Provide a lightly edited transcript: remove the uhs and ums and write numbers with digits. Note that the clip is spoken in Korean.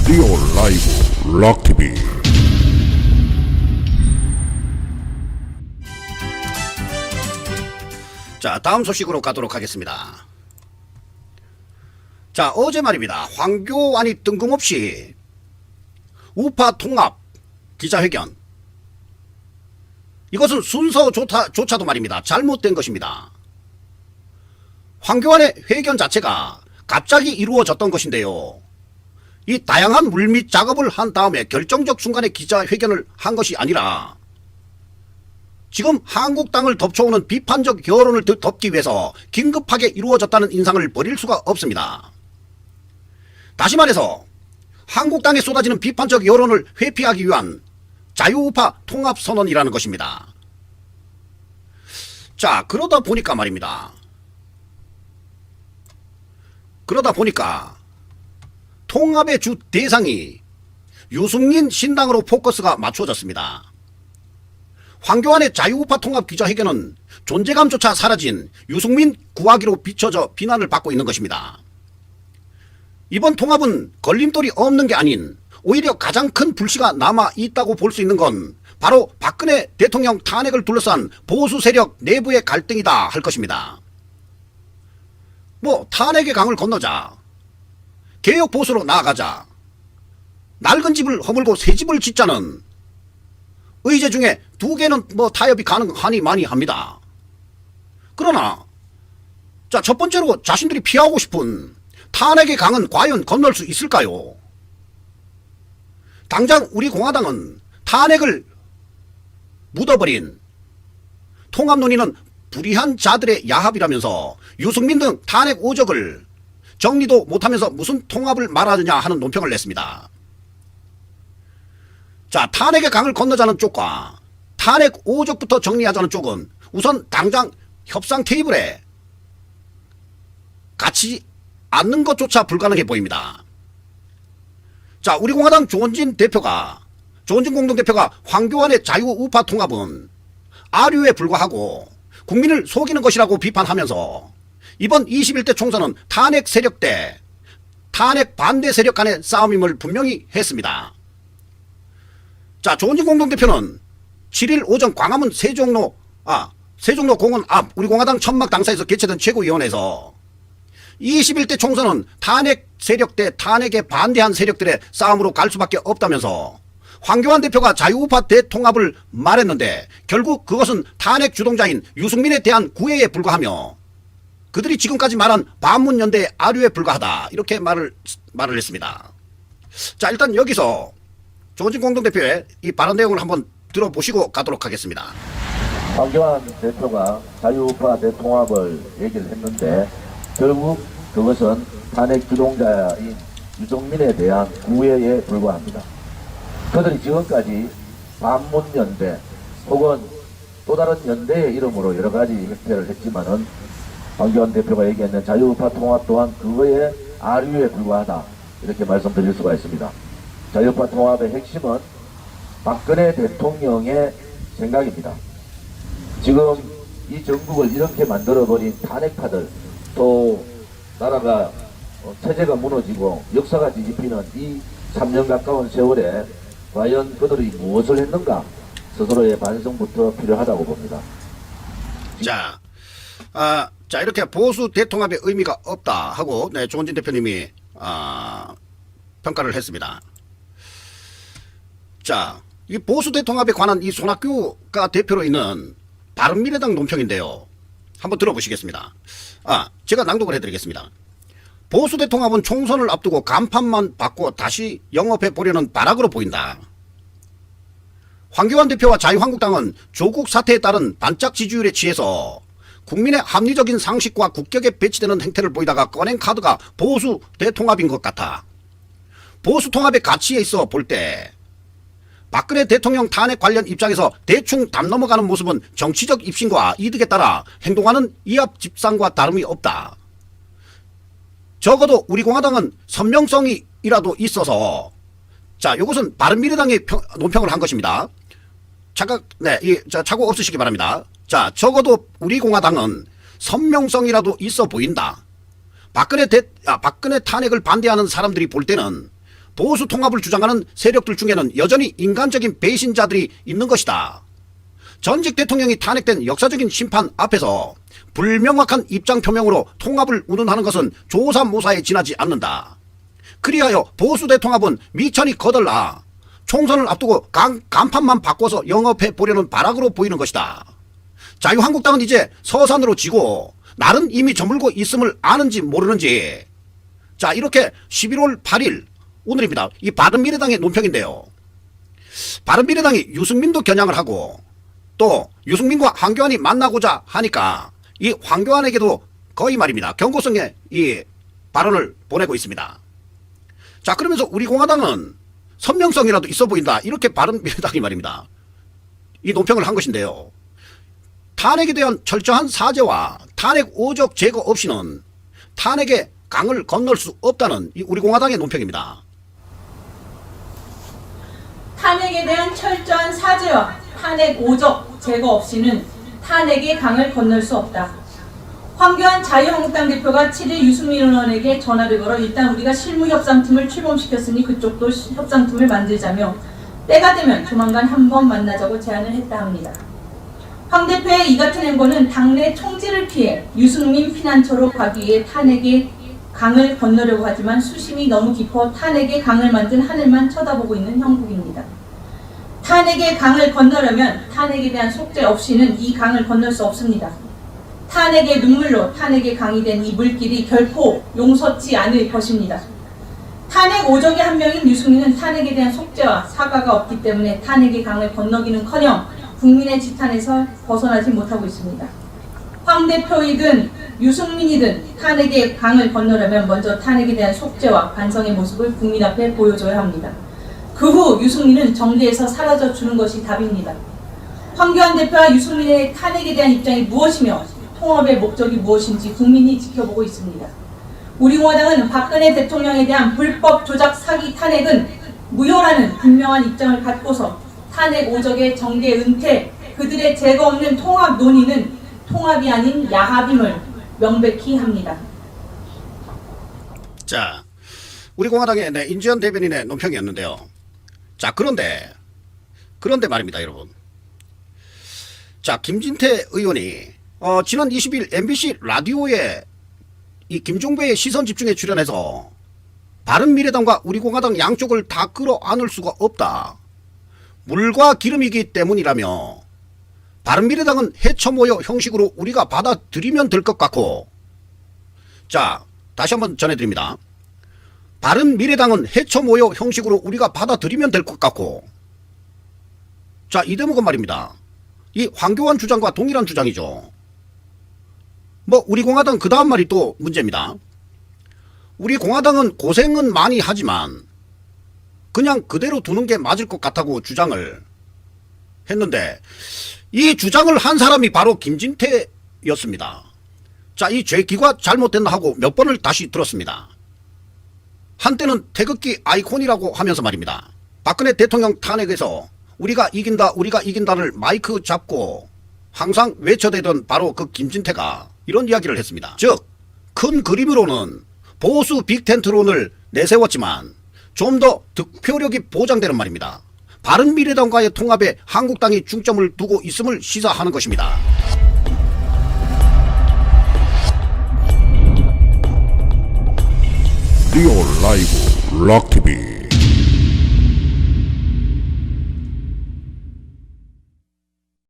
리오 라이브 락TV. 자, 다음 소식으로 가도록 하겠습니다. 자, 어제 말입니다. 황교안이 뜬금없이 우파 통합 기자회견, 이것은 순서조차도 말입니다, 잘못된 것입니다. 황교안의 회견 자체가 갑자기 이루어졌던 것인데요, 이 다양한 물밑 작업을 한 다음에 결정적 순간에 기자회견을 한 것이 아니라 지금 한국당을 덮쳐오는 비판적 여론을 덮기 위해서 긴급하게 이루어졌다는 인상을 버릴 수가 없습니다. 다시 말해서 한국당에 쏟아지는 비판적 여론을 회피하기 위한 자유우파 통합선언이라는 것입니다. 자, 그러다 보니까 말입니다. 통합의 주 대상이 유승민 신당으로 포커스가 맞춰졌습니다. 황교안의 자유우파 통합 기자회견은 존재감조차 사라진 유승민 구하기로 비춰져 비난을 받고 있는 것입니다. 이번 통합은 걸림돌이 없는 게 아닌 오히려 가장 큰 불씨가 남아 있다고 볼 수 있는 건 바로 박근혜 대통령 탄핵을 둘러싼 보수 세력 내부의 갈등이다 할 것입니다. 탄핵의 강을 건너자, 개혁 보수로 나아가자, 낡은 집을 허물고 새 집을 짓자는 의제 중에 두 개는 타협이 가능하니 많이 합니다. 그러나 자, 첫 번째로 자신들이 피하고 싶은 탄핵의 강은 과연 건널 수 있을까요? 당장 우리 공화당은 탄핵을 묻어버린 통합 논의는 불의한 자들의 야합이라면서 유승민 등 탄핵 오적을 정리도 못하면서 무슨 통합을 말하느냐 하는 논평을 냈습니다. 자, 탄핵의 강을 건너자는 쪽과 탄핵 오적부터 정리하자는 쪽은 우선 당장 협상 테이블에 같이 앉는 것조차 불가능해 보입니다. 자, 우리 공화당 조원진 공동대표가 황교안의 자유우파 통합은 아류에 불과하고 국민을 속이는 것이라고 비판하면서 이번 21대 총선은 탄핵 세력 대 탄핵 반대 세력 간의 싸움임을 분명히 했습니다. 자, 조원진 공동대표는 7일 오전 광화문 세종로 공원 앞 우리 공화당 천막 당사에서 개최된 최고위원회에서 21대 총선은 탄핵 세력 대 탄핵에 반대한 세력들의 싸움으로 갈 수밖에 없다면서 황교안 대표가 자유우파 대통합을 말했는데 결국 그것은 탄핵 주동자인 유승민에 대한 구애에 불과하며 그들이 지금까지 말한 반문연대의 아류에 불과하다, 이렇게 말을 했습니다. 자, 일단 여기서 조원진 공동대표의 이 발언 내용을 한번 들어보시고 가도록 하겠습니다. 황교안 대표가 자유우파 대통합을 얘기를 했는데 결국 그것은 탄핵 주동자인 유승민에 대한 구애에 불과합니다. 그들이 지금까지 반문연대 혹은 또 다른 연대의 이름으로 여러 가지 행태를 했지만은 황교안 대표가 얘기했는 자유우파 통합 또한 그거에 아류에 불과하다, 이렇게 말씀드릴 수가 있습니다. 자유우파 통합의 핵심은 박근혜 대통령의 생각입니다. 지금 이 전국을 이렇게 만들어버린 탄핵파들, 또 나라가 체제가 무너지고 역사가 뒤집히는 이 3년 가까운 세월에 과연 그들이 무엇을 했는가, 스스로의 반성부터 필요하다고 봅니다. 자, 이렇게 보수 대통합의 의미가 없다 하고 조원진 대표님이 평가를 했습니다. 자, 이 보수 대통합에 관한 이 손학규가 대표로 있는 바른미래당 논평인데요, 한번 들어보시겠습니다. 제가 낭독을 해드리겠습니다. 보수 대통합은 총선을 앞두고 간판만 바꿔 다시 영업해 보려는 발악으로 보인다. 황교안 대표와 자유한국당은 조국 사태에 따른 반짝 지지율에 취해서 국민의 합리적인 상식과 국격에 배치되는 행태를 보이다가 꺼낸 카드가 보수 대통합인 것 같아. 보수 통합의 가치에 있어 볼 때 박근혜 대통령 탄핵 관련 입장에서 대충 담 넘어가는 모습은 정치적 입심과 이득에 따라 행동하는 이합 집산과 다름이 없다. 적어도 우리 공화당은 선명성이라도 있어서, 자, 이것은 바른미래당의 논평을 한 것입니다. 착오 없으시기 바랍니다. 자, 적어도 우리 공화당은 선명성이라도 있어 보인다. 박근혜 탄핵을 반대하는 사람들이 볼 때는 보수 통합을 주장하는 세력들 중에는 여전히 인간적인 배신자들이 있는 것이다. 전직 대통령이 탄핵된 역사적인 심판 앞에서 불명확한 입장 표명으로 통합을 운운하는 것은 조사모사에 지나지 않는다. 그리하여 보수 대통합은 미천이 거덜나 총선을 앞두고 간판만 바꿔서 영업해 보려는 발악으로 보이는 것이다. 자유한국당은 이제 서산으로 지고 날은 이미 저물고 있음을 아는지 모르는지. 자, 이렇게 11월 8일 오늘입니다. 이 바른미래당의 논평인데요. 바른미래당이 유승민도 겨냥을 하고 또 유승민과 황교안이 만나고자 하니까 이 황교안에게도 거의 말입니다. 경고성의 이 발언을 보내고 있습니다. 자, 그러면서 우리 공화당은 선명성이라도 있어 보인다. 이렇게 바른미래당이 말입니다. 이 논평을 한 것인데요. 탄핵에 대한 철저한 사죄와 탄핵 오적 제거 없이는 탄핵의 강을 건널 수 없다는 이 우리 공화당의 논평입니다. 탄핵에 대한 철저한 사죄와 탄핵 오적 제거 없이는 탄핵의 강을 건널 수 없다. 황교안 자유한국당 대표가 7일 유승민 의원에게 전화를 걸어 일단 우리가 실무협상팀을 출범시켰으니 그쪽도 협상팀을 만들자며 때가 되면 조만간 한번 만나자고 제안을 했다 합니다. 황 대표의 이 같은 행보는 당내 총질을 피해 유승민 피난처로 가기 위해 탄핵의 강을 건너려고 하지만 수심이 너무 깊어 탄핵의 강을 만든 하늘만 쳐다보고 있는 형국입니다. 탄핵의 강을 건너려면 탄핵에 대한 속죄 없이는 이 강을 건널 수 없습니다. 탄핵의 눈물로 탄핵의 강이 된 이 물길이 결코 용서치 않을 것입니다. 탄핵 오적의 한 명인 유승민은 탄핵에 대한 속죄와 사과가 없기 때문에 탄핵의 강을 건너기는커녕 국민의 지탄에서 벗어나지 못하고 있습니다. 황 대표이든 유승민이든 탄핵의 강을 건너려면 먼저 탄핵에 대한 속죄와 반성의 모습을 국민 앞에 보여줘야 합니다. 그 후 유승민은 정계에서 사라져 주는 것이 답입니다. 황교안 대표와 유승민의 탄핵에 대한 입장이 무엇이며 통합의 목적이 무엇인지 국민이 지켜보고 있습니다. 우리 공화당은 박근혜 대통령에 대한 불법 조작 사기 탄핵은 무효라는 분명한 입장을 갖고서 탄핵 오적의 정계 은퇴, 그들의 제거 없는 통합 논의는 통합이 아닌 야합임을 명백히 합니다. 자, 우리 공화당의 인지현 대변인의 논평이었는데요. 자, 그런데 말입니다, 여러분. 자, 김진태 의원이 지난 20일 MBC 라디오에 이 김종배의 시선집중에 출연해서 바른미래당과 우리 공화당 양쪽을 다 끌어안을 수가 없다. 물과 기름이기 때문이라며 바른미래당은 해처모여 형식으로 우리가 받아들이면 될 것 같고, 자, 다시 한번 전해드립니다. 바른미래당은 해처모여 형식으로 우리가 받아들이면 될 것 같고, 자, 이 대목은 말입니다. 이 황교안 주장과 동일한 주장이죠. 뭐 우리 공화당 그 다음 말이 또 문제입니다. 우리 공화당은 고생은 많이 하지만 그냥 그대로 두는 게 맞을 것 같다고 주장을 했는데 이 주장을 한 사람이 바로 김진태였습니다. 자, 이 죄기가 잘못됐나 하고 몇 번을 다시 들었습니다. 한때는 태극기 아이콘이라고 하면서 말입니다. 박근혜 대통령 탄핵에서 우리가 이긴다를 마이크 잡고 항상 외쳐대던 바로 그 김진태가 이런 이야기를 했습니다. 즉, 큰 그림으로는 보수 빅텐트론을 내세웠지만 좀 더 득표력이 보장되는 말입니다. 바른미래당과의 통합에 한국당이 중점을 두고 있음을 시사하는 것입니다. 리얼 라이브 락TV